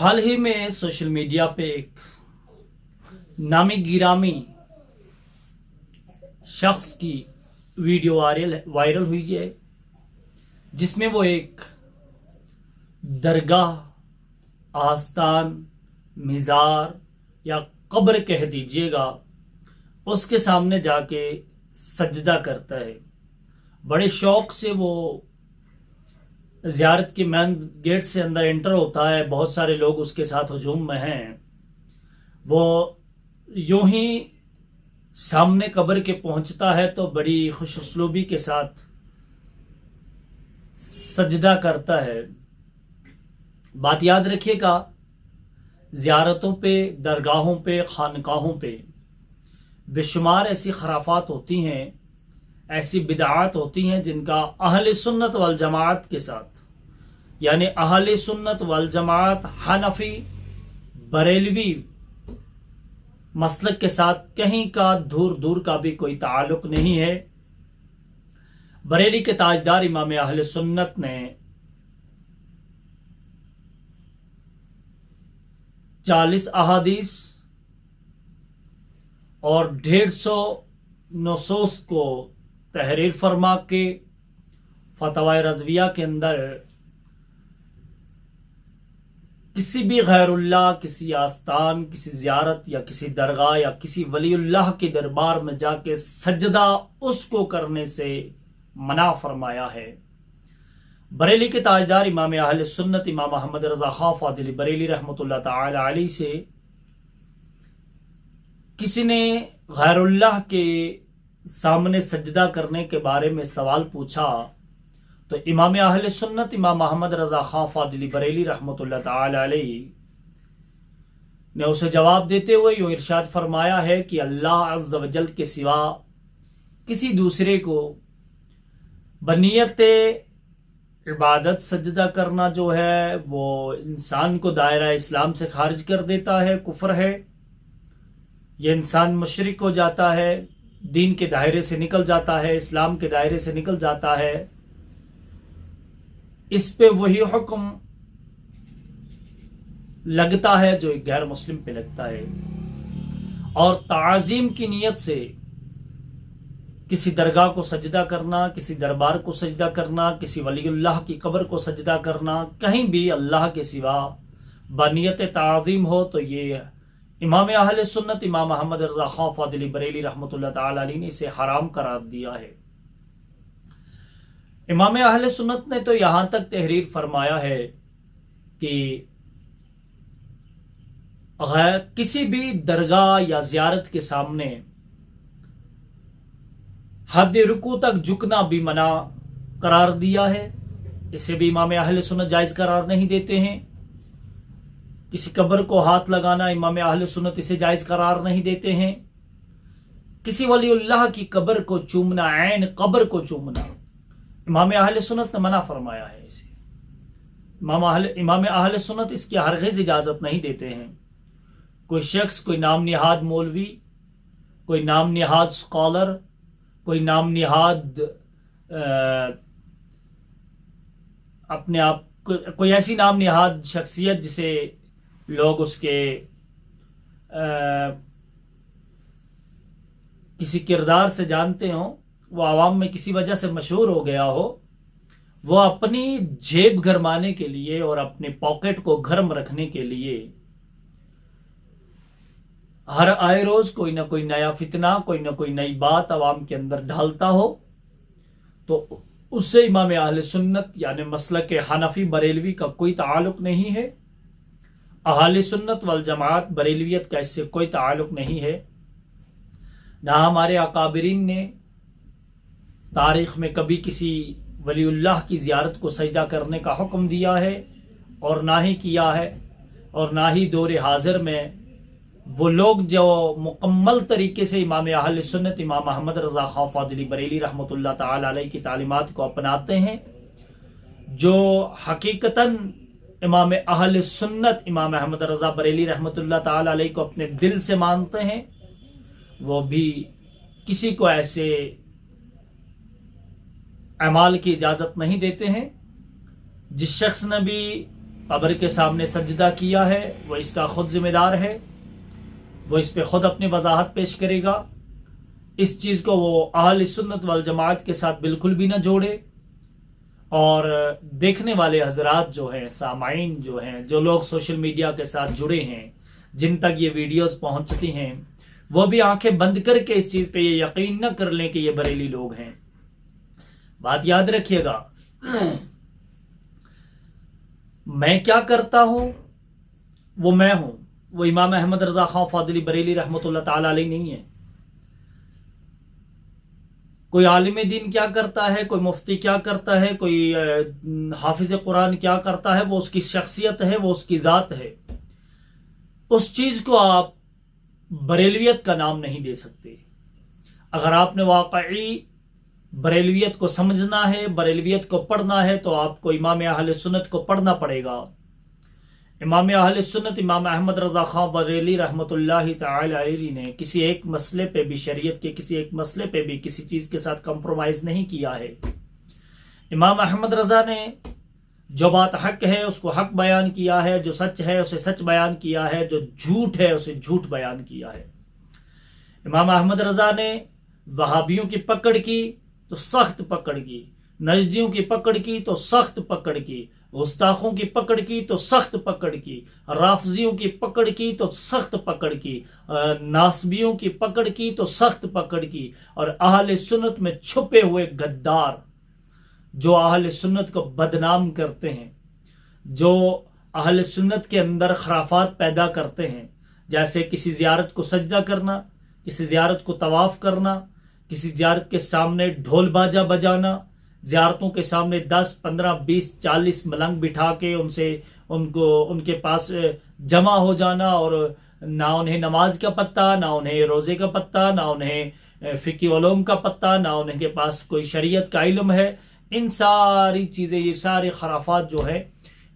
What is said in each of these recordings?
हाल ही में social media पे एक नामी गिरामी शख्स की वीडियो वायरल हुई है, जिसमें वो एक दरगाह, आस्थान, मिज़ार या कब्र कह दीजिएगा, उसके सामने जाके सजदा करता है। बड़े शौक से वो ज़ियारत के मेन गेट से अंदर एंटर होता है। बहुत सारे लोग उसके साथ हुजूम में हैं। वो यूं ही सामने कब्र के पहुंचता है तो बड़ी खुशउस्लूबी के साथ सजदा करता है। बात याद रखिएगा, ज़ियारतों पे, दरगाहों पे, खानकाहों पे बेशुमार ऐसी खराफात होती हैं, ऐसी बिदआत होती हैं जिनका अहले सुन्नत वल जमात के साथ, यानी अहले सुन्नत वल जमात हनफी बरेलवी मसलक के साथ कहीं का दूर दूर का भी कोई ताल्लुक नहीं है। बरेली के ताजदार इमाम अहले सुन्नत ने 40 अहादीस और 150 नसूस को तहरीर फरमा के फतवा रज़विया के अंदर किसी भी गैरुल्लाह, किसी आस्थान, किसी ज़ियारत या किसी दरगाह या किसी वलीउल्लाह के दरबार में जाके सजदा उसको करने से मना फरमाया है। बरेली के ताजदार इमाम अहले सुन्नत इमाम अहमद रज़ा खां फादिली बरेली रहमतुल्लाह ताला अलैहि से किसी ने गैरुल्लाह के सामने सजदा करने के बारे में सवाल पूछा तो इमाम अहले सुन्नत इमाम अहमद रज़ा खां फादिली बरेली रहमतुल्लाह ताला अलैहि ने उसे जवाब देते हुए यूं इरशाद फरमाया है कि अल्लाह अज़्ज़ व जल के सिवा किसी दूसरे को बनियत इबादत सजदा करना जो है वो इंसान को दायरा इस्लाम से खारिज कर देता है, कुफ्र है। ये इंसान मुशरिक हो जाता है, दीन के दायरे से निकल जाता है, इस्लाम के दायरे से निकल जाता है। इस पे वही हुक्म लगता है जो एक गैर मुस्लिम पे लगता है। और ताज़ीम की नीयत से किसी दरगाह को सजदा करना, किसी दरबार को सजदा करना, किसी वलीउल्लाह की कब्र को सजदा करना, कहीं भी अल्लाह के सिवा बनियत ताज़ीम हो, तो ये इमाम अहले सुन्नत इमाम अहमद रज़ा खां फादिली बरेली रहमतुल्लाह ताला अलैहि ने इसे हराम करार दिया है। इमाम अहले सुन्नत ने तो यहां तक तहरीर फरमाया है कि किसी भी दरगाह या ज़ियारत के सामने हद रुकू तक झुकना भी मना करार दिया है। इसे भी इमाम अहले सुन्नत जायज़ करार नहीं देते हैं। किसी कब्र को हाथ लगाना इमाम अहले सुन्नत इसे जायज़ करार नहीं देते हैं। किसी वलीउल्लाह की कब्र को चूमना, ऐन कब्र को चूमना, इमाम अहले सुन्नत ने मना फरमाया है। इसे इमाम अहले सुन्नत इसकी हरगिज़ इजाज़त नहीं देते हैं। कोई शख्स, कोई नाम निहाद मौलवी, कोई नाम निहाद स्कॉलर, कोई नाम निहाद अपने आप कोई ऐसी नाम निहाद शख्सियत जिसे लोग उसके किसी किरदार से जानते हों, वो आवाम में किसी वजह से मशहूर हो गया हो, वो अपनी जेब गरमाने के लिए और अपने पॉकेट को गर्म रखने के लिए हर आए रोज कोई ना कोई नया फितना, कोई ना कोई नई बात अवाम के अंदर ढालता हो, तो उससे इमाम अहले सुन्नत यानी मसलक हनफी बरेलवी का कोई ताल्लुक नहीं है। अहले सुन्नत वल जमात बरेलवियत का इससे कोई ताल्लुक नहीं है। ना हमारे अकाबिरीन ने तारीख में कभी किसी वलीउल्लाह की ज़ियारत को सजदा करने का हुक्म दिया है और ना ही किया है, और ना ही दौर हाजिर में वो लोग जो मुकम्मल तरीके से इमाम अहले सुन्नत इमाम अहमद रज़ा खां फादिली बरेली रहमतुल्लाह ताला अलैहि की तालीमात को अपनाते हैं, जो हकीकतन इमाम अहले सुन्नत इमाम अहमद रज़ा बरेली रहमतुल्लाह ताला अलैहि को अपने दिल से मानते हैं, वो भी किसी को ऐसे अमाल की इजाज़त नहीं देते हैं। जिस शख्स ने भी قبر کے سامنے سجدہ کیا ہے وہ اس کا خود ذمہ دار ہے، وہ اس پہ خود اپنی وضاحت پیش کرے گا۔ اس چیز کو وہ اہل سنت والجماعت کے ساتھ بالکل بھی نہ جوڑے، اور دیکھنے والے حضرات جو ہیں، سامعین جو ہیں، جو لوگ سوشل میڈیا کے ساتھ جڑے ہیں، جن تک یہ ویڈیوز پہنچتی ہیں، وہ بھی آنکھیں بند کر کے اس چیز پہ یہ یقین نہ کر لیں کہ یہ بریلی لوگ ہیں۔ بات یاد رکھیے گا، میں کیا کرتا ہوں وہ میں ہوں، وہ امام احمد رضا خان فاضلی بریلی رحمۃ اللہ تعالی علیہ نہیں ہے۔ کوئی عالم دین کیا کرتا ہے، کوئی مفتی کیا کرتا ہے، کوئی حافظ قرآن کیا کرتا ہے، وہ اس کی شخصیت ہے، وہ اس کی ذات ہے۔ اس چیز کو آپ بریلویت کا نام نہیں دے سکتے۔ اگر آپ نے واقعی بریلویت کو سمجھنا ہے، بریلویت کو پڑھنا ہے، تو آپ کو امام اہل سنت کو پڑھنا پڑے گا۔ امام اہل سنت امام احمد رضا خان بریلی رحمۃ اللہ تعالی علیہ نے کسی ایک مسئلے پہ بھی، شریعت کے کسی ایک مسئلے پہ بھی کسی چیز کے ساتھ کمپرومائز نہیں کیا ہے۔ امام احمد رضا نے جو بات حق ہے اس کو حق بیان کیا ہے، جو سچ ہے اسے سچ بیان کیا ہے، جو جھوٹ ہے اسے جھوٹ بیان کیا ہے۔ امام احمد رضا نے وہابیوں کی پکڑ کی تو سخت پکڑ کی، نجدیوں کی پکڑ کی تو سخت پکڑ کی، گستاخوں کی پکڑ کی تو سخت پکڑ کی، رافضیوں کی پکڑ کی تو سخت پکڑ کی، ناصبیوں کی پکڑ کی تو سخت پکڑ کی، اور اہل سنت میں چھپے ہوئے غدار جو اہل سنت کو بدنام کرتے ہیں، جو اہل سنت کے اندر خرافات پیدا کرتے ہیں، جیسے کسی زیارت کو سجدہ کرنا، کسی زیارت کو طواف کرنا، کسی زیارت کے سامنے ڈھول باجا بجانا، زیارتوں کے سامنے 10 15 20 40 ملنگ بٹھا کے ان کے پاس جمع ہو جانا، اور نہ انہیں نماز کا پتہ، نہ انہیں روزے کا پتہ، نہ انہیں فقہ علوم کا پتہ، نہ انہیں کے پاس کوئی شریعت کا علم ہے۔ ان ساری چیزیں، یہ سارے خرافات جو ہے،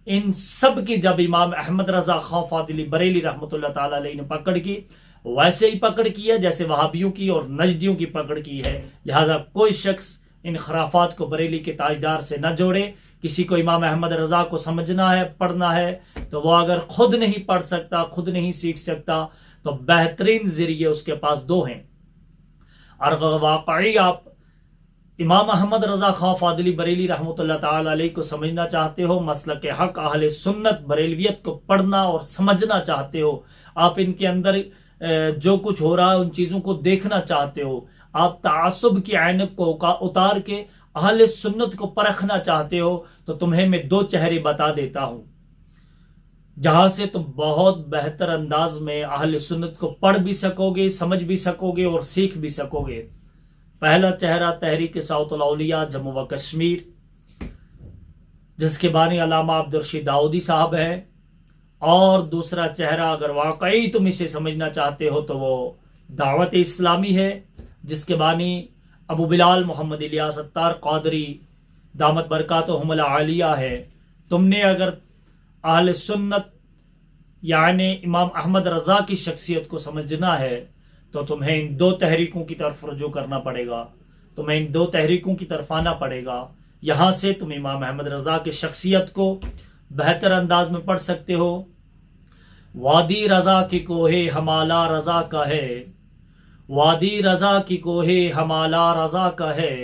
ان سب کی جب امام احمد رضا خان فاضلی بریلی رحمۃ اللہ تعالی علیہ نے پکڑ کی، ویسے ہی پکڑ کی ہے جیسے وہابیوں کی اور نجدیوں کی پکڑ کی ہے۔ لہٰذا کوئی شخص ان خرافات کو بریلی کے تاجدار سے نہ جوڑے۔ کسی کو امام احمد رضا کو سمجھنا ہے، پڑھنا ہے، تو وہ اگر خود نہیں پڑھ سکتا، خود نہیں سیکھ سکتا، تو بہترین ذریعے اس کے پاس دو ہیں۔ اور اگر واقعی آپ امام احمد رضا خان فاضلی بریلی رحمۃ اللہ تعالی علیہ کو سمجھنا چاہتے ہو، مسلک حق اہل سنت بریلویت کو پڑھنا اور سمجھنا چاہتے ہو، آپ ان کے اندر جو کچھ ہو رہا ہے ان چیزوں کو دیکھنا چاہتے ہو، آپ تعصب کی عینک کو اتار کے اہل سنت کو پرکھنا چاہتے ہو، تو تمہیں میں 2 چہرے بتا دیتا ہوں جہاں سے تم بہت بہتر انداز میں اہل سنت کو پڑھ بھی سکو گے، سمجھ بھی سکو گے اور سیکھ بھی سکو گے۔ پہلا چہرہ تحریک صوت الاولیاء جموں و کشمیر، جس کے بانی علامہ عبدالرشید داؤدی صاحب ہیں، اور دوسرا چہرہ اگر واقعی تم اسے سمجھنا چاہتے ہو تو وہ دعوت اسلامی ہے، جس کے بانی ابو بلال محمد الیاس اتار قادری دامت برکاتہم العالیہ ہے۔ تم نے اگر اہل سنت یعنی امام احمد رضا کی شخصیت کو سمجھنا ہے تو تمہیں ان 2 تحریکوں کی طرف رجوع کرنا پڑے گا، تمہیں ان 2 تحریکوں کی طرف آنا پڑے گا۔ یہاں سے تم امام احمد رضا کی شخصیت کو بہتر انداز میں پڑھ سکتے ہو۔ وادی رضا کی کوہ ہمالا رضا کا ہے، وادی رضا کی کوہ ہمالا رضا کا ہے،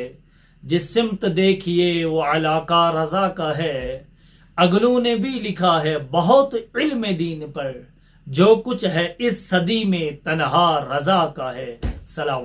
جس سمت دیکھیے وہ علاقہ رضا کا ہے۔ اگلوں نے بھی لکھا ہے بہت علم دین پر، جو کچھ ہے اس صدی میں تنہا رضا کا ہے۔ سلام علیکم۔